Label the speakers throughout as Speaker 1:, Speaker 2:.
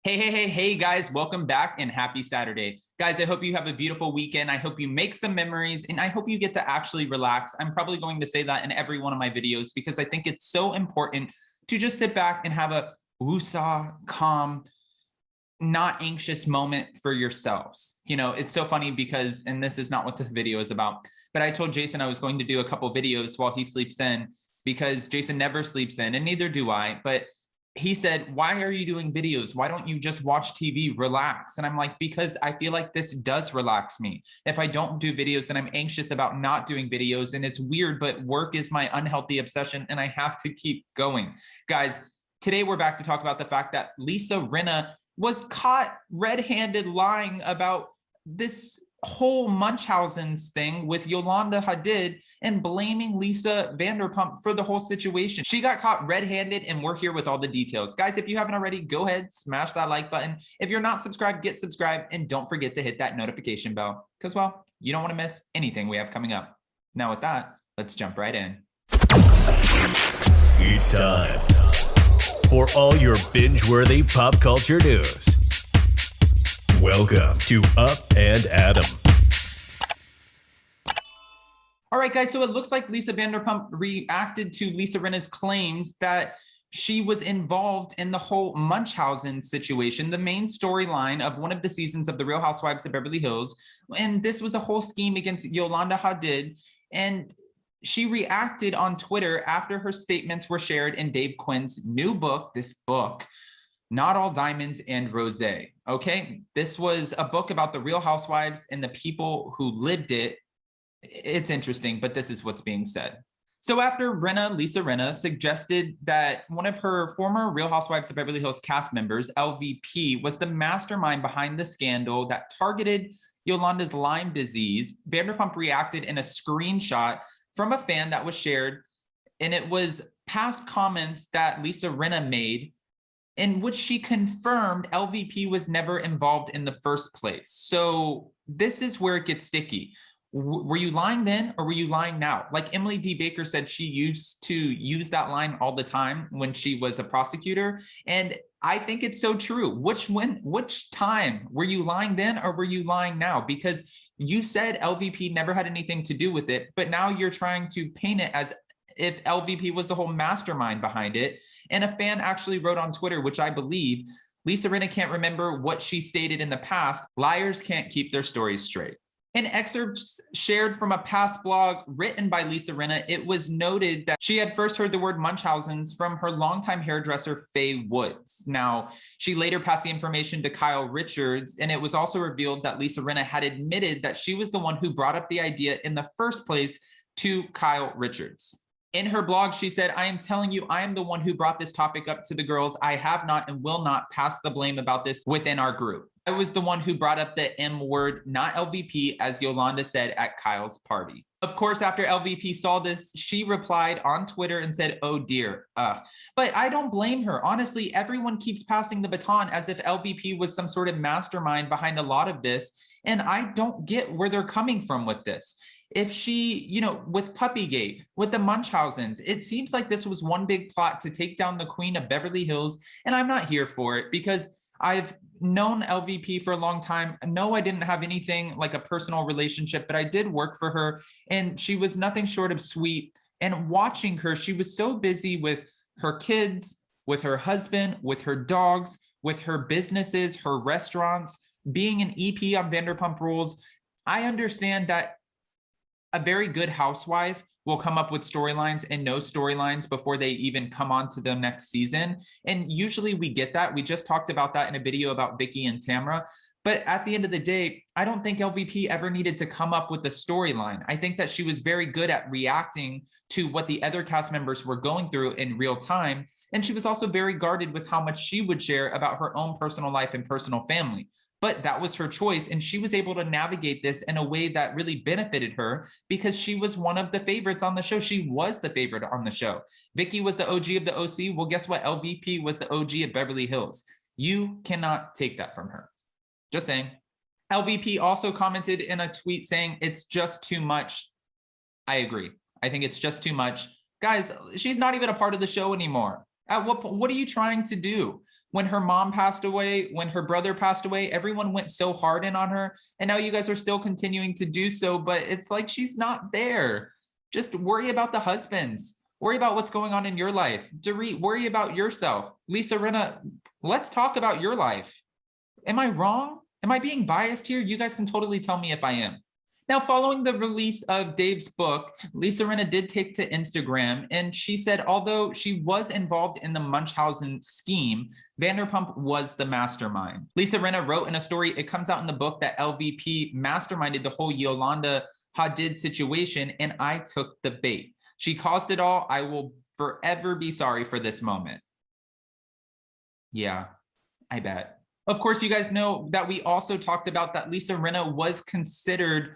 Speaker 1: Hey, guys, welcome back and happy Saturday. Guys, I hope you have a beautiful weekend. I hope you make some memories and I hope you get to actually relax. I'm probably going to say that in every one of my videos because I think it's so important to just sit back and have a woosah, calm, not anxious moment for yourselves. You know, it's so funny because, and this is not what this video is about, but I told Jason I was going to do a couple videos while he sleeps in because Jason never sleeps in and neither do I, but he said, why are you doing videos? Why don't you just watch TV, relax? And I'm like, because I feel like this does relax me. If I don't do videos, then I'm anxious about not doing videos. And it's weird, but work is my unhealthy obsession and I have to keep going. Guys, today we're back to talk about the fact that Rinna was caught red-handed lying about this whole Munchausen's thing with Yolanda Hadid and blaming Lisa Vanderpump for the whole situation. She got caught red-handed and we're here with all the details. Guys, if you haven't already, go ahead, smash that like button. If you're not subscribed, get subscribed and don't forget to hit that notification bell because, well, you don't want to miss anything we have coming up. Now with that, let's jump right in.
Speaker 2: It's time for all your binge-worthy pop culture news. Welcome to Up and Adam.
Speaker 1: All right, guys, so it looks like Lisa Vanderpump reacted to Lisa Rinna's claims that she was involved in the whole Munchausen situation, the main storyline of one of the seasons of The Real Housewives of Beverly Hills. And this was a whole scheme against Yolanda Hadid. And she reacted on Twitter after her statements were shared in Dave Quinn's new book, Not All Diamonds and Rosé. Okay, this was a book about the Real Housewives and the people who lived it. It's interesting, but this is what's being said. So after Lisa Rinna suggested that one of her former Real Housewives of Beverly Hills cast members, LVP, was the mastermind behind the scandal that targeted Yolanda's Lyme disease, Vanderpump reacted in a screenshot from a fan that was shared, and it was past comments that Lisa Rinna made in which she confirmed LVP was never involved in the first place. So this is where it gets sticky. Were you lying then or were you lying now? Like Emily D. Baker said, she used to use that line all the time when she was a prosecutor. And I think it's so true. Which time? Were you lying then or were you lying now? Because you said LVP never had anything to do with it, but now you're trying to paint it as if LVP was the whole mastermind behind it. And a fan actually wrote on Twitter, which I believe, Lisa Rinna can't remember what she stated in the past. Liars can't keep their stories straight. In excerpts shared from a past blog written by Lisa Rinna, it was noted that she had first heard the word Munchausen's from her longtime hairdresser, Faye Woods. Now, she later passed the information to Kyle Richards, and it was also revealed that Lisa Rinna had admitted that she was the one who brought up the idea in the first place to Kyle Richards. In her blog, she said, I am telling you, I am the one who brought this topic up to the girls. I have not and will not pass the blame about this within our group. I was the one who brought up the M word, not LVP, as Yolanda said at Kyle's party. Of course, after LVP saw this, she replied on Twitter and said, oh dear. But I don't blame her. Honestly, everyone keeps passing the baton as if LVP was some sort of mastermind behind a lot of this. And I don't get where they're coming from with this. If she, with Puppygate, with the Munchausens, it seems like this was one big plot to take down the Queen of Beverly Hills. And I'm not here for it because I've known LVP for a long time. No, I didn't have anything like a personal relationship, but I did work for her and she was nothing short of sweet. And watching her, she was so busy with her kids, with her husband, with her dogs, with her businesses, her restaurants, being an EP on Vanderpump Rules. I understand that a very good housewife will come up with storylines and no storylines before they even come on to the next season. And usually we get that. We just talked about that in a video about Vicky and Tamra. But at the end of the day, I don't think LVP ever needed to come up with a storyline. I think that she was very good at reacting to what the other cast members were going through in real time. And she was also very guarded with how much she would share about her own personal life and personal family. But that was her choice. And she was able to navigate this in a way that really benefited her because she was one of the favorites on the show. She was the favorite on the show. Vicky was the OG of the OC. Well, guess what? LVP was the OG of Beverly Hills. You cannot take that from her. Just saying. LVP also commented in a tweet saying, it's just too much. I agree. I think it's just too much. Guys, she's not even a part of the show anymore. At what are you trying to do? When her mom passed away, when her brother passed away, everyone went so hard in on her. And now you guys are still continuing to do so, but it's like she's not there. Just worry about the husbands. Worry about what's going on in your life. Dorit, worry about yourself. Lisa Rinna, let's talk about your life. Am I wrong? Am I being biased here? You guys can totally tell me if I am. Now, following the release of Dave's book, Lisa Rinna did take to Instagram, and she said, although she was involved in the Munchausen scheme, Vanderpump was the mastermind. Lisa Rinna wrote in a story, it comes out in the book, that LVP masterminded the whole Yolanda Hadid situation, and I took the bait. She caused it all. I will forever be sorry for this moment. Yeah, I bet. Of course, you guys know that we also talked about that Lisa Rinna was considered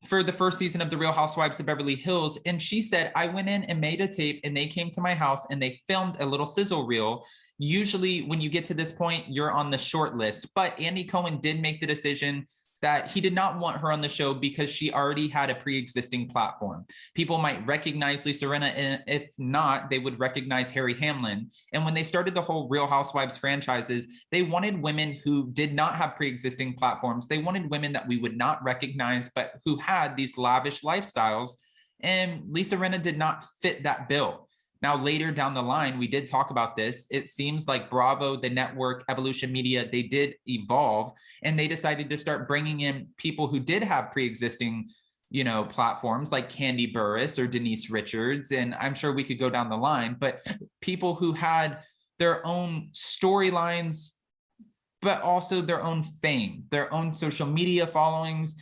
Speaker 1: for the first season of The Real Housewives of Beverly Hills. And she said, I went in and made a tape and they came to my house and they filmed a little sizzle reel. Usually when you get to this point, you're on the short list. But Andy Cohen did make the decision that he did not want her on the show because she already had a pre-existing platform. People might recognize Lisa Rinna, and if not, they would recognize Harry Hamlin. And when they started the whole Real Housewives franchises, they wanted women who did not have pre-existing platforms. They wanted women that we would not recognize, but who had these lavish lifestyles. And Lisa Rinna did not fit that bill. Now, later down the line, we did talk about this. It seems like Bravo, the network, Evolution Media, they did evolve, and they decided to start bringing in people who did have pre-existing, platforms like Candy Burris or Denise Richards. And I'm sure we could go down the line, but people who had their own storylines, but also their own fame, their own social media followings.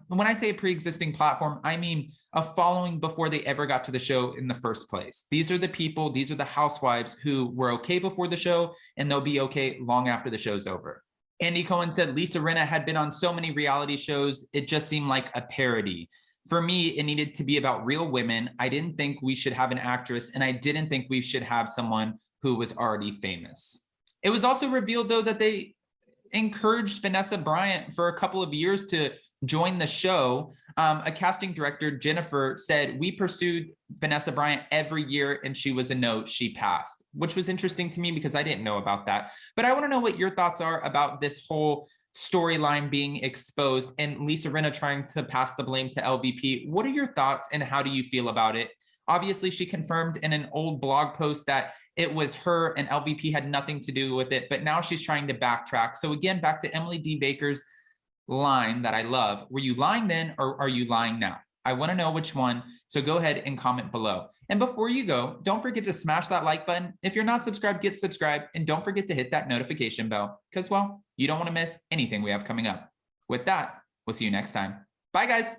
Speaker 1: When I say a pre-existing platform, I mean a following before they ever got to the show in the first place. These are the people, these are the housewives who were okay before the show, and they'll be okay long after the show's over. Andy Cohen said Lisa Rinna had been on so many reality shows, it just seemed like a parody. For me, it needed to be about real women. I didn't think we should have an actress, and I didn't think we should have someone who was already famous. It was also revealed, though, that they encouraged Vanessa Bryant for a couple of years to join the show. A casting director, Jennifer, said, we pursued Vanessa Bryant every year and she was a no, she passed, which was interesting to me because I didn't know about that. But I want to know what your thoughts are about this whole storyline being exposed and Lisa Rinna trying to pass the blame to LVP. What are your thoughts and how do you feel about it? Obviously, she confirmed in an old blog post that it was her and LVP had nothing to do with it, but now she's trying to backtrack. So again, back to Emily D. Baker's line that I love. Were you lying then or are you lying now? I want to know which one. So go ahead and comment below. And before you go, don't forget to smash that like button. If you're not subscribed, get subscribed. And don't forget to hit that notification bell because, well, you don't want to miss anything we have coming up. With that, we'll see you next time. Bye, guys.